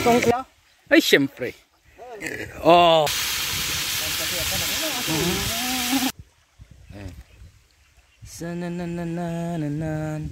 Itong ay syempre. Oh. Sanananananan.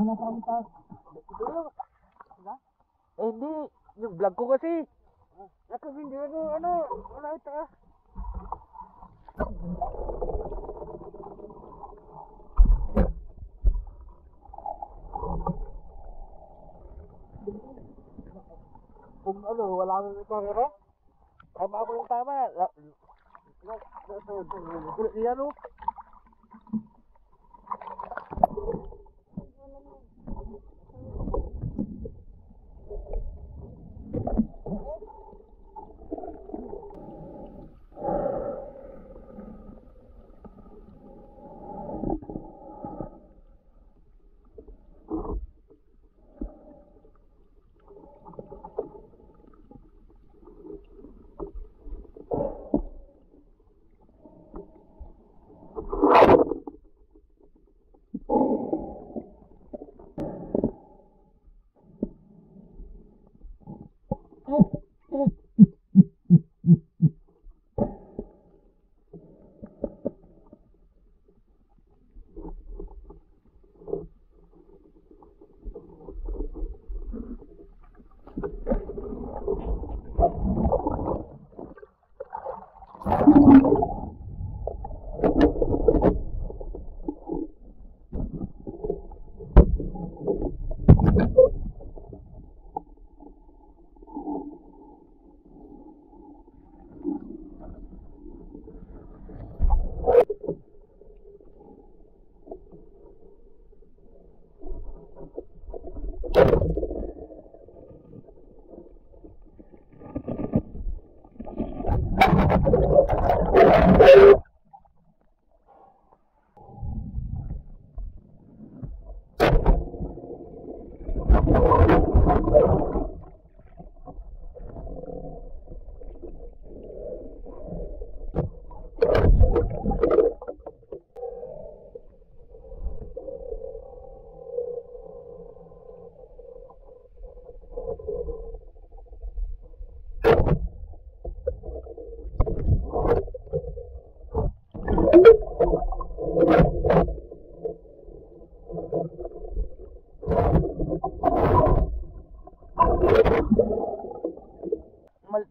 Wala pa kami taas. Eh hindi, yung vlog ko kasi. Nakabindi ako, wala ito ah. Kung wala nang ito ano? Tama ako yung tama. Iyan o.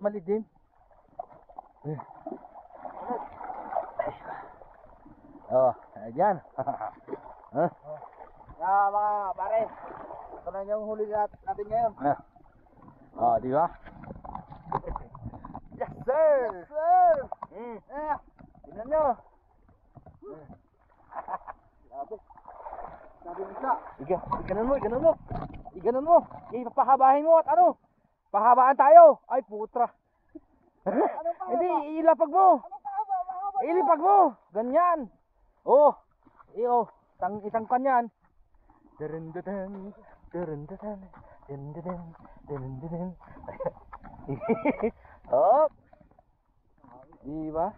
Malidim. Oh, ayan. Mga pare. Ito na yung huli natin ngayon. Oh, di ba? Yes, sir! Yes, sir! Tingnan nyo. Grabe. Sabi ng isa. Iganon mo. Ipapahabahin mo at ano? Pahabaan tayo. Ay, putra. Hindi, ilapag mo. Ilipag mo. Ganyan. Oh. Isang kanyan. Derendeten. Hop. Diba?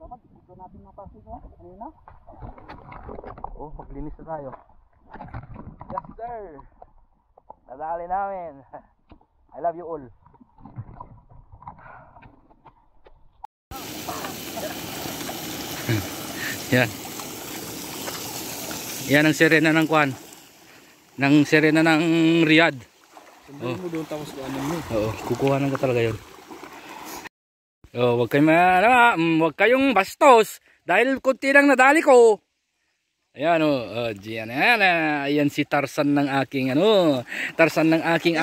Dapat ito natin napansin ko. Kanina. Oh, maglinis na tayo. Yes, sir. Nadali namin. I love you all. Yan. Yan ang sirena ng kwan. Ng sirena ng Riyadh. Sandali mo doon tapos ano mo. Oo, kukuhanan ko talaga yun. Oh, wag kayong bastos dahil kunti lang nadali ko. Ayan diyan. Ayan si Tarzan ng aking Tarzan ng aking.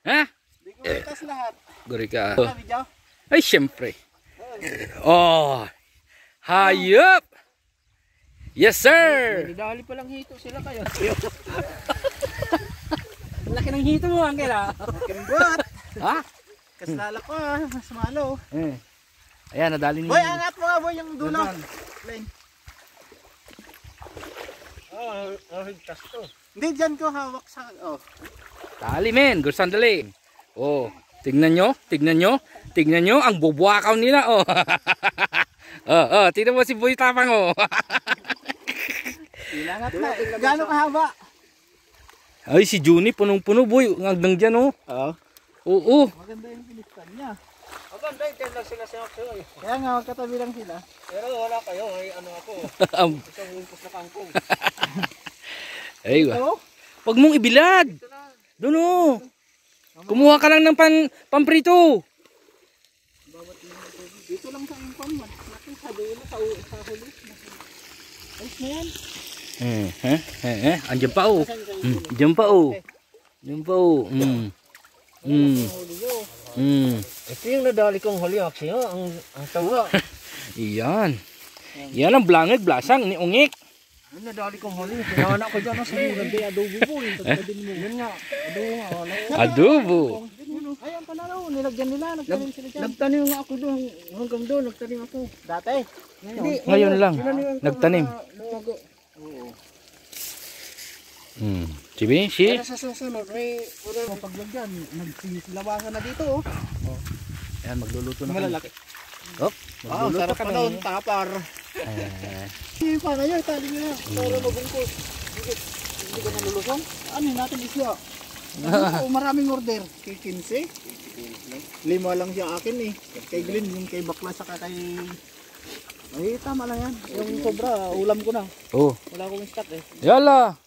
Ha? Hindi ko itas lahat. Gurika. Video? Ay, syempre. Oh. Hayop. Yes, sir. Dali pa lang hito sila kayo. Laki ng hito mo, Angel, ha? Kimbot. Ha? Kaslala ko, mas malo. Ayan, nadali ni. Boy, angat mo, boy, yung dulo. Lane. Higtas to. Hindi, dyan ko hawak sa... Dali, men. Sandali. Oh, tignan nyo ang bubuakaw nila. Tignan mo si Boy Tapang, Ilangat na. Gano'ng kahaba? Ay, si Juni punong-puno, boy. Hanggang dyan, Oo. Maganda yung pinistan niya. Maganda, ito lang sila sa ako. Kaya nga, magkatabi lang sila. Pero wala kayo, ay ano ako. Isang umpos na kangkong. Ay, wag mong ibilad. Doon, kumuha ka lang ng pamprito. Dito lang sa impam. Natin sa dulo, sa huli. Ayos na yan. Andiyan pa, Diyan pa, Ito yung nadali kong huli, actually, ang tawa. Iyan. Yan ang blangag, blasang ni Ungik. Ang nadali kong huli. Pinawana ko dyan, sa muna. Adobo po. Yun nga. Adobo. Ayan pala raw, nilagyan nila. Nagtanim sila dyan. Nagtanim nga ako doon. Hanggang doon, nagtanim ako. Dati? Ngayon lang. Nagtanim. Oo. Sibi, si? Para sa susunod, may paglagyan. Nagsilawasan na dito, Ayan, magluluto na. Malalaki. Magluluto sarap pa doon, tapar. Hindi pa na yun, tali nyo. Para mabungkos. Hindi ka nalulusong? Ano natin isya? Maraming order. Kay 15? 5 lang siya akin eh. Kay Glenn, yung kay Bakla saka kay... Ay, tama lang yan. Yung sobra, ulam ko na. Wala akong stock eh. Yala!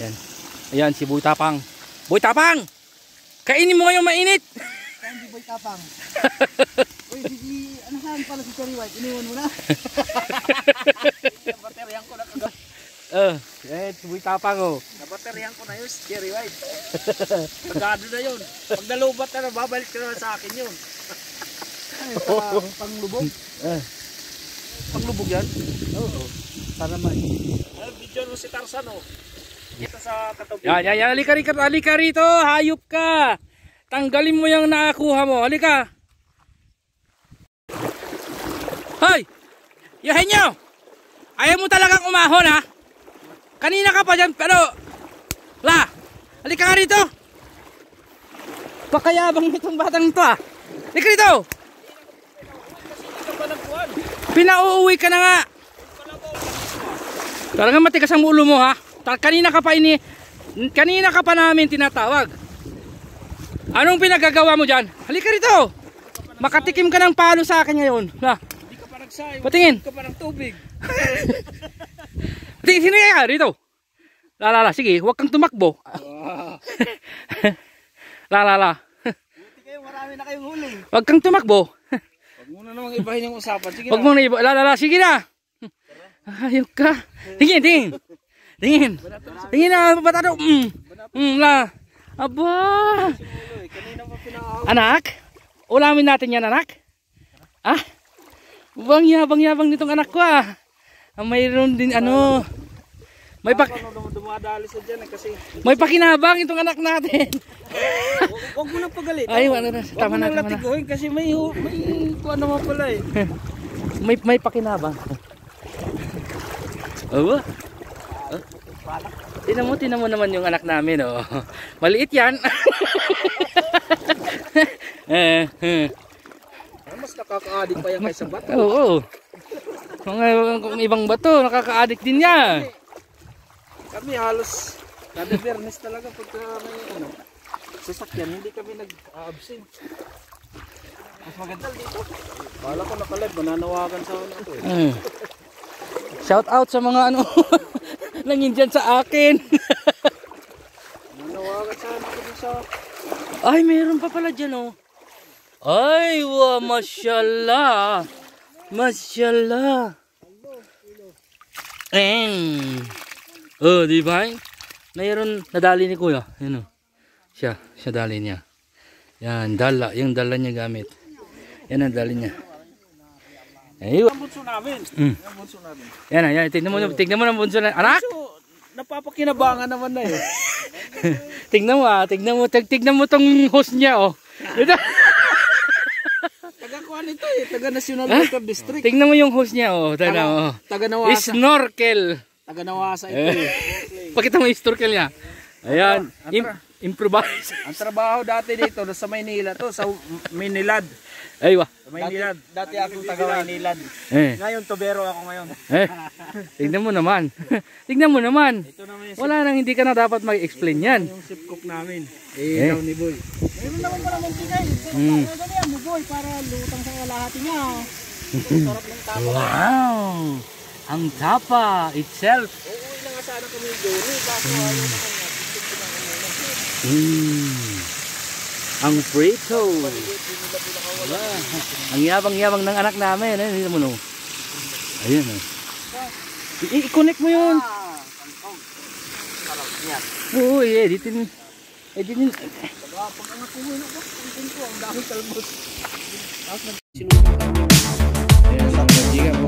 Yan. Ayan, si Boy Tapang. Boy Tapang! Kainin mo ngayong mainit! Hindi Boy Tapang. Uy, anahan pala si Cherry White. Iniwan mo na. Nabateryan ko na kagad. Si Boy Tapang, Nabateryan ko na yun, si Cherry White. Pagkado na yun. Pag nalubat na, babalik ka na sa akin yun. Panglubog. Eh. Panglubog yan? Oo. Para may. Video mo si Tarzan oh. Dito sa katabi. Yan. Halika rito. Hayop ka. Tanggalin mo yung nakakuha mo. Halika. Hoy! Yahin nyo! Ayaw mo talagang umahon ha? Kanina ka pa dyan pero... Halika nga rito! Pakayabang nitong batang ito ah. Halika rito! Pinauuwi ka na nga. Talagang matigas ang ulo mo ha. Kanina ka pa namin tinatawag. Anong pinagagawa mo dyan? Halika rito. Makatikim ka ng palo sa akin ngayon. Hindi ka pa nagsayo. Patingin. Hindi ka pa ng tubig. Sino ka rito? Sige, huwag kang tumakbo. Buti kayo, marami na kayong huli. Huwag kang tumakbo. Huwag mo na namang ibahin yung usapan. Sige Huwag mong naiba. Sige na. Ayok ka. Tingin. Na, batado. Aba. Kanina pa pinaaw. Anak? Ulamin natin yan, anak? Ah? Bang yabang nitong anak ko ah. Mayroon din ano. Dumadali sa dyan kasi. May pakinabang itong anak natin. Huwag mo nang pagalit. Ay, wala na. Huwag mo nang latiguhin kasi may kuha naman pala eh. May pakinabang. Oh. Tinan mo naman yung anak namin oh. Maliit yan. Mas nakaka-addict pa yan kaysa bato. Oo. Mga ibang bato nakaka-addict din yan. Kami halos kada Bernes talaga pagka may sasakyan, hindi kami nag-absent. Mas maganda dito. Bala ko naka-live, mananawagan sa ano ito eh. Shout out sa mga ano nangin dyan sa akin. Mananawagan sa ano ito sa... Ay, meron pa pala dyan oh. Ay, wow, mashallah. Oh, di ba? Mayroon nadali ni kuya. Yan oh. Siya dali niya. Yan, yung dala niya gamit. Yan ang dali niya. Ayun. Ang bunso namin. Ang bunso namin. Yan, tignan mo ang bunso na. Anak? So, napapakinabangan naman na eh. Tignan mo tong host niya oh. Taga-kuhan ito eh, taga-National Water District. Tignan mo yung host niya oh. Taga-Nawasa. Snorkel. Taga-Nawasa ito eh. Pakita mo yung snorkel niya. Ayan, improvise. Ang trabaho dati dito sa Maynila to, sa Maynilad. Aywa. Sa Maynilad. Dati akong taga-Maynilad. Ngayon tubero ako ngayon. Tignan mo naman. Tignan mo naman. Ito naman yung Wala nang hindi ka na dapat mag-explain yan. yung sip cook namin. Ilaw ni Boy. Meron naman pala mong tingay. Gano'n yan ni Boy para lutang sa kalahati niya. Sarap ng tapa. Wow! Ang tapa itself. Uuwi na nga sana kami doon. Kaso ayaw na kanya. Ang prito. Ang yabang-yabang ng anak namin. Hindi mo no. Ayan oh. I-connect mo yun. Oo, editin. Pag-angat ko muna ba? Ang dami kalbos. Tapos nag-sinusunod. Ayan,